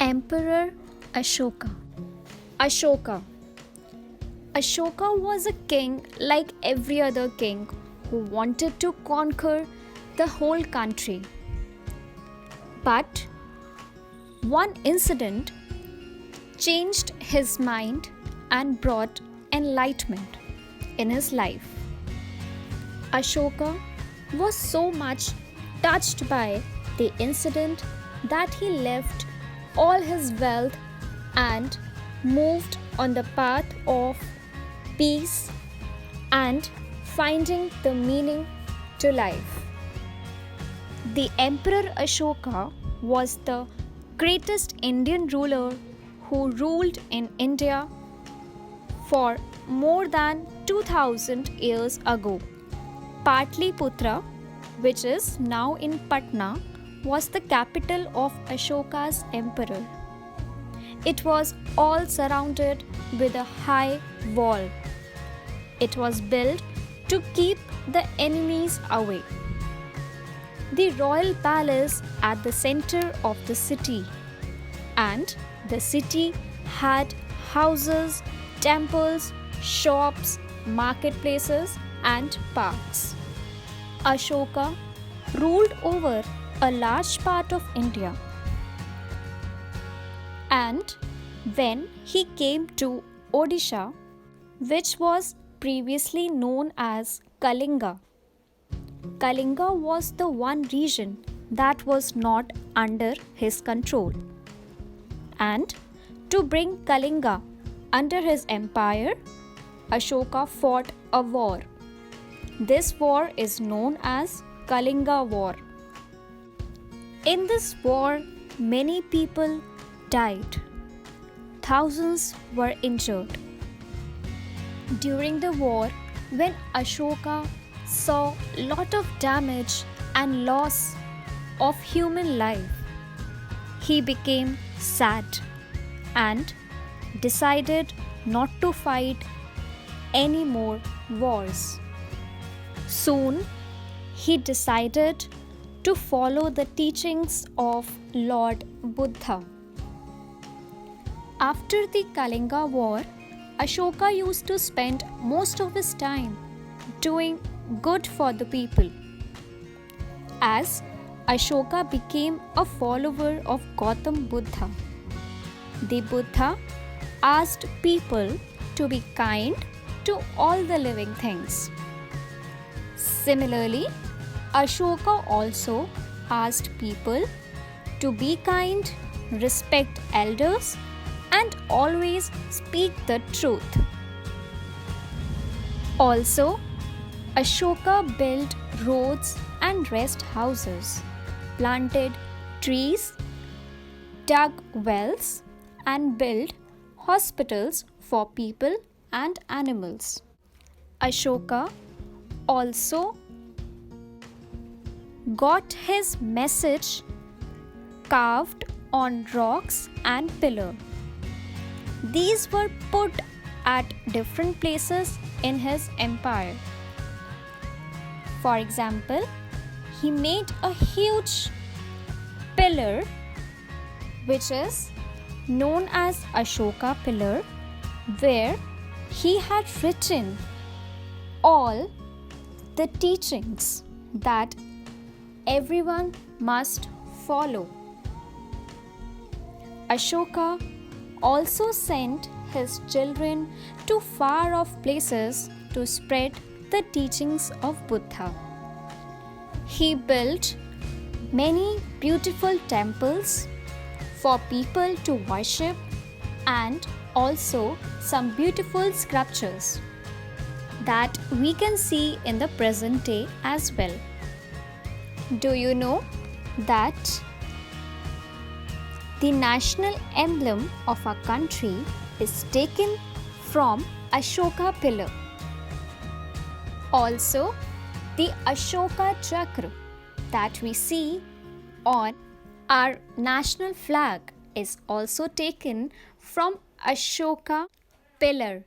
Emperor Ashoka. Ashoka. Ashoka was a king like every other king who wanted to conquer the whole country. But one incident changed his mind and brought enlightenment in his life. Ashoka was so much touched by the incident that he left all his wealth and moved on the path of peace and finding the meaning to life. The Emperor Ashoka was the greatest Indian ruler who ruled in India for more than 2000 years ago. Patliputra, which is now in Patna, was the capital of Ashoka's emperor. It was all surrounded with a high wall. It was built to keep the enemies away. The royal palace at the center of the city, and the city had houses, temples, shops, marketplaces, and parks. Ashoka ruled over a large part of India. And when he came to Odisha, which was previously known as Kalinga, Kalinga was the one region that was not under his control. And to bring Kalinga under his empire, Ashoka fought a war. This war is known as Kalinga War. In this war, many people died. Thousands were injured. During the war, when Ashoka saw lot of damage and loss of human life, he became sad and decided not to fight any more wars. Soon, he decided to follow the teachings of Lord Buddha. After the Kalinga War, Ashoka used to spend most of his time doing good for the people. As Ashoka became a follower of Gautam Buddha, the Buddha asked people to be kind to all the living things. Similarly, Ashoka also asked people to be kind, respect elders, and always speak the truth. Also, Ashoka built roads and rest houses, planted trees, dug wells, and built hospitals for people and animals. Ashoka also got his message carved on rocks and pillars. These were put at different places in his empire. For example, he made a huge pillar which is known as Ashoka Pillar, where he had written all the teachings that everyone must follow. Ashoka also sent his children to far off places to spread the teachings of Buddha. He built many beautiful temples for people to worship and also some beautiful sculptures that we can see in the present day as well. Do you know that the national emblem of our country is taken from Ashoka Pillar? Also, the Ashoka Chakra that we see on our national flag is also taken from Ashoka Pillar.